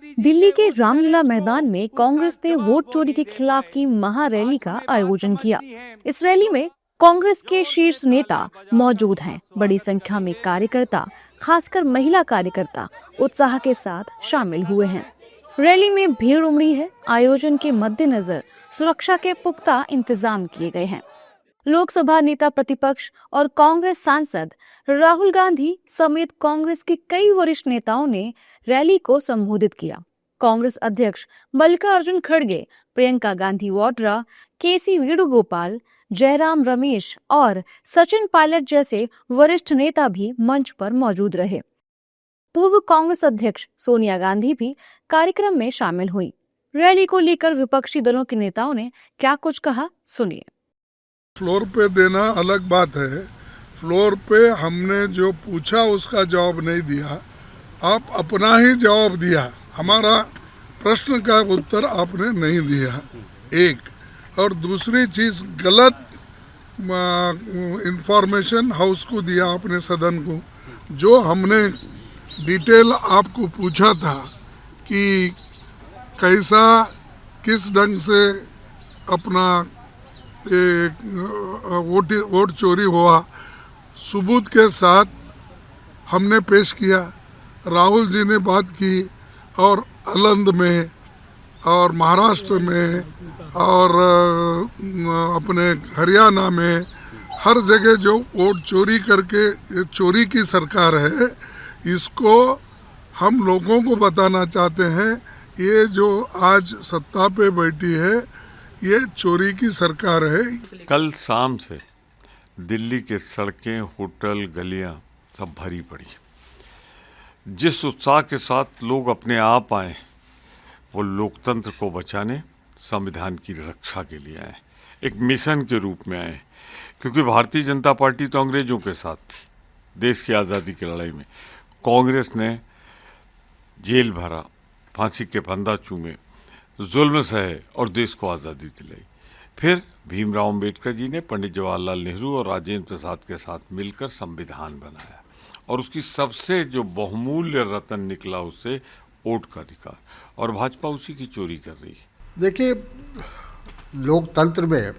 दिल्ली के रामलीला मैदान में कांग्रेस ने वोट चोरी के खिलाफ की महारैली का आयोजन किया। इस रैली में कांग्रेस के शीर्ष नेता मौजूद हैं। बड़ी संख्या में कार्यकर्ता, खासकर महिला कार्यकर्ता, उत्साह के साथ शामिल हुए हैं। रैली में भीड़ उमड़ी है। आयोजन के मद्देनजर सुरक्षा के पुख्ता इंतजाम किए गए हैं। लोकसभा नेता प्रतिपक्ष और कांग्रेस सांसद राहुल गांधी समेत कांग्रेस के कई वरिष्ठ नेताओं ने रैली को संबोधित किया। कांग्रेस अध्यक्ष मल्लिकार्जुन खड़गे, प्रियंका गांधी वाड्रा, केसी वेणुगोपाल, जयराम रमेश और सचिन पायलट जैसे वरिष्ठ नेता भी मंच पर मौजूद रहे। पूर्व कांग्रेस अध्यक्ष सोनिया गांधी भी कार्यक्रम में शामिल हुई। रैली को लेकर विपक्षी दलों के नेताओं ने क्या कुछ कहा, सुनिए। फ्लोर पे देना अलग बात है। फ्लोर पे हमने जो पूछा उसका जवाब नहीं दिया, आप अपना ही जवाब दिया। हमारा प्रश्न का उत्तर आपने नहीं दिया, एक। और दूसरी चीज़, गलत इंफॉर्मेशन हाउस को दिया आपने, सदन को। जो हमने डिटेल आपको पूछा था कि कैसा, किस ढंग से अपना वोट चोरी हुआ, सबूत के साथ हमने पेश किया। राहुल जी ने बात की, और अलंद में और महाराष्ट्र में और अपने हरियाणा में हर जगह जो वोट चोरी करके, ये चोरी की सरकार है, इसको हम लोगों को बताना चाहते हैं। ये जो आज सत्ता पे बैठी है, ये चोरी की सरकार है। कल शाम से दिल्ली के सड़कें, होटल, गलियां सब भरी पड़ी। जिस उत्साह के साथ लोग अपने आप आए, वो लोकतंत्र को बचाने, संविधान की रक्षा के लिए आए, एक मिशन के रूप में आए। क्योंकि भारतीय जनता पार्टी तो अंग्रेजों के साथ थी देश की आज़ादी की लड़ाई में। कांग्रेस ने जेल भरा, फांसी के फंदा चूमे, जुल्म सहे और देश को आज़ादी दिलाई। फिर भीमराव अंबेडकर जी ने पंडित जवाहरलाल नेहरू और राजेंद्र प्रसाद के साथ मिलकर संविधान बनाया, और उसकी सबसे जो बहुमूल्य रत्न निकला उससे वोट का अधिकार, और भाजपा उसी की चोरी कर रही है। देखिए, लोकतंत्र में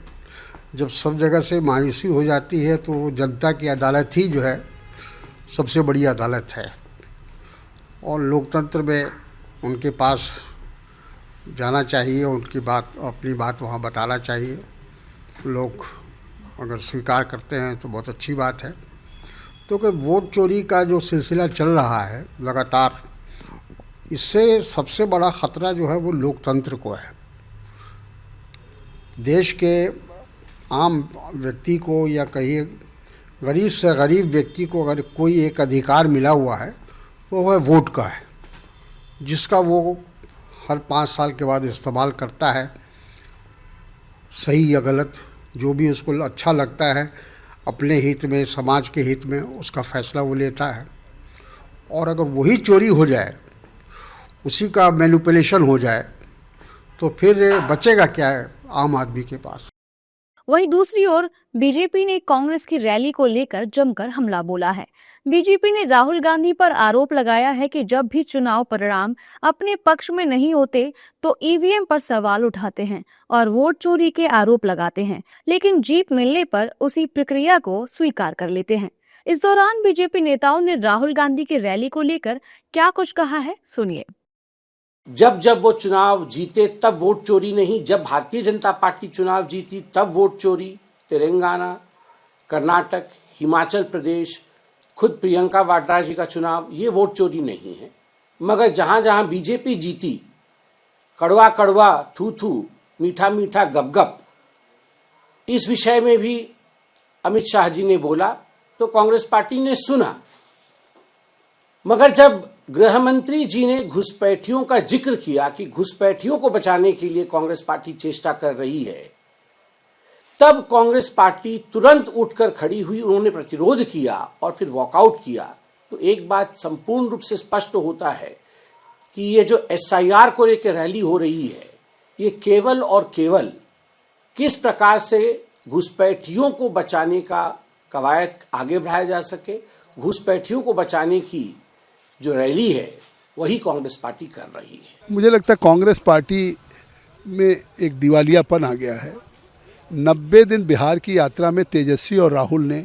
जब सब जगह से मायूसी हो जाती है तो जनता की अदालत ही जो है सबसे बड़ी अदालत है, और लोकतंत्र में उनके पास जाना चाहिए, उनकी बात, अपनी बात वहाँ बताना चाहिए। लोग अगर स्वीकार करते हैं तो बहुत अच्छी बात है। तो कि वोट चोरी का जो सिलसिला चल रहा है लगातार, इससे सबसे बड़ा ख़तरा जो है वो लोकतंत्र को है। देश के आम व्यक्ति को, या कहिए गरीब से गरीब व्यक्ति को, अगर कोई एक अधिकार मिला हुआ है वो है वोट का है, जिसका वो हर 5 साल के बाद इस्तेमाल करता है, सही या गलत, जो भी उसको अच्छा लगता है, अपने हित में, समाज के हित में उसका फैसला वो लेता है। और अगर वही चोरी हो जाए, उसी का मैनिपुलेशन हो जाए, तो फिर बचेगा क्या है आम आदमी के पास। वहीं दूसरी ओर बीजेपी ने कांग्रेस की रैली को लेकर जमकर हमला बोला है। बीजेपी ने राहुल गांधी पर आरोप लगाया है कि जब भी चुनाव परिणाम अपने पक्ष में नहीं होते तो ईवीएम पर सवाल उठाते हैं और वोट चोरी के आरोप लगाते हैं, लेकिन जीत मिलने पर उसी प्रक्रिया को स्वीकार कर लेते हैं। इस दौरान बीजेपी नेताओं ने राहुल गांधी की रैली को लेकर क्या कुछ कहा है, सुनिए। जब जब वो चुनाव जीते तब वोट चोरी नहीं, जब भारतीय जनता पार्टी चुनाव जीती तब वोट चोरी। तेलंगाना, कर्नाटक, हिमाचल प्रदेश, खुद प्रियंका वाड्रा जी का चुनाव, ये वोट चोरी नहीं है। मगर जहाँ जहाँ बीजेपी जीती, कड़वा कड़वा, थू थू, मीठा मीठा, गप गप, इस विषय में भी अमित शाह जी ने बोला तो कांग्रेस पार्टी ने सुना। मगर जब गृह मंत्री जी ने घुसपैठियों का जिक्र किया कि घुसपैठियों को बचाने के लिए कांग्रेस पार्टी चेष्टा कर रही है, तब कांग्रेस पार्टी तुरंत उठकर खड़ी हुई, उन्होंने प्रतिरोध किया और फिर वॉकआउट किया। तो एक बात संपूर्ण रूप से स्पष्ट होता है कि ये जो एसआईआर को लेकर रैली हो रही है, ये केवल और केवल किस प्रकार से घुसपैठियों को बचाने का कवायद आगे बढ़ाया जा सके, घुसपैठियों को बचाने की जो रैली है वही कांग्रेस पार्टी कर रही है। मुझे लगता है कांग्रेस पार्टी में एक दिवालियापन आ गया है। 90 दिन बिहार की यात्रा में तेजस्वी और राहुल ने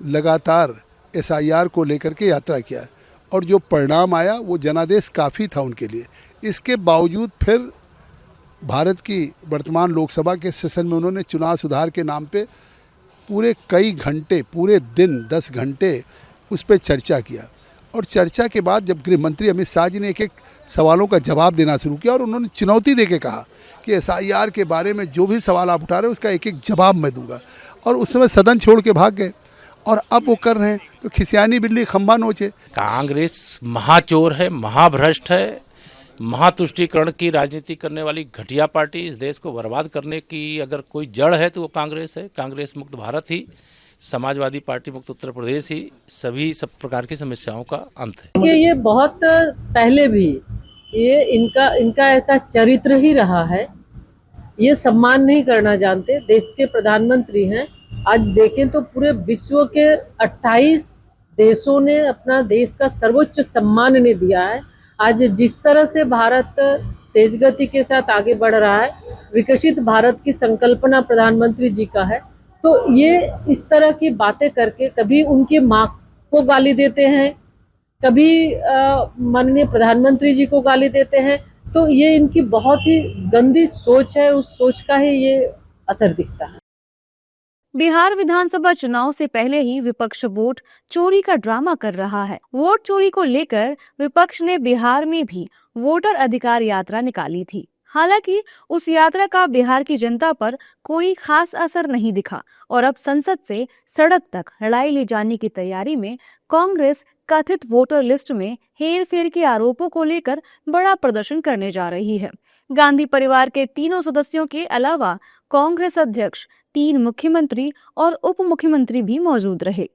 लगातार SIR को लेकर के यात्रा किया और जो परिणाम आया वो जनादेश काफ़ी था उनके लिए। इसके बावजूद फिर भारत की वर्तमान लोकसभा के सेशन में उन्होंने चुनाव सुधार के नाम पे पूरे कई घंटे, पूरे दिन 10 घंटे उस पर चर्चा किया और चर्चा के बाद जब गृह मंत्री अमित शाह जी ने एक एक सवालों का जवाब देना शुरू किया और उन्होंने चुनौती देके कहा कि SIR के बारे में जो भी सवाल आप उठा रहे हैं उसका एक एक जवाब मैं दूंगा, और उस समय सदन छोड़ के भाग गए और अब वो कर रहे हैं तो खिसियानी बिल्ली खंभा नोचे। कांग्रेस महाचोर है, महाभ्रष्ट है, महातुष्टिकरण की राजनीति करने वाली घटिया पार्टी। इस देश को बर्बाद करने की अगर कोई जड़ है तो वो कांग्रेस है। कांग्रेस मुक्त भारत ही, समाजवादी पार्टी मुक्त उत्तर प्रदेश ही सभी सब प्रकार की समस्याओं का अंत है। कि ये बहुत पहले भी ये इनका ऐसा चरित्र ही रहा है। ये सम्मान नहीं करना जानते। देश के प्रधानमंत्री हैं। आज देखें तो पूरे विश्व के 28 देशों ने अपना देश का सर्वोच्च सम्मान इन्हें दिया है। आज जिस तरह से भारत तेज गति के साथ आगे बढ़ रहा है, विकसित भारत की संकल्पना प्रधानमंत्री जी का है, तो ये इस तरह की बातें करके कभी उनकी माँ को गाली देते हैं, कभी माननीय प्रधानमंत्री जी को गाली देते हैं, तो ये इनकी बहुत ही गंदी सोच है। उस सोच का ही ये असर दिखता है। बिहार विधानसभा चुनाव से पहले ही विपक्ष वोट चोरी का ड्रामा कर रहा है। वोट चोरी को लेकर विपक्ष ने बिहार में भी वोटर अधिकार यात्रा निकाली थी। हालांकि उस यात्रा का बिहार की जनता पर कोई खास असर नहीं दिखा और अब संसद से सड़क तक लड़ाई ले जाने की तैयारी में कांग्रेस कथित वोटर लिस्ट में हेरफेर के आरोपों को लेकर बड़ा प्रदर्शन करने जा रही है। गांधी परिवार के तीनों सदस्यों के अलावा कांग्रेस अध्यक्ष, 3 मुख्यमंत्री और उप मुख्यमंत्री भी मौजूद रहे।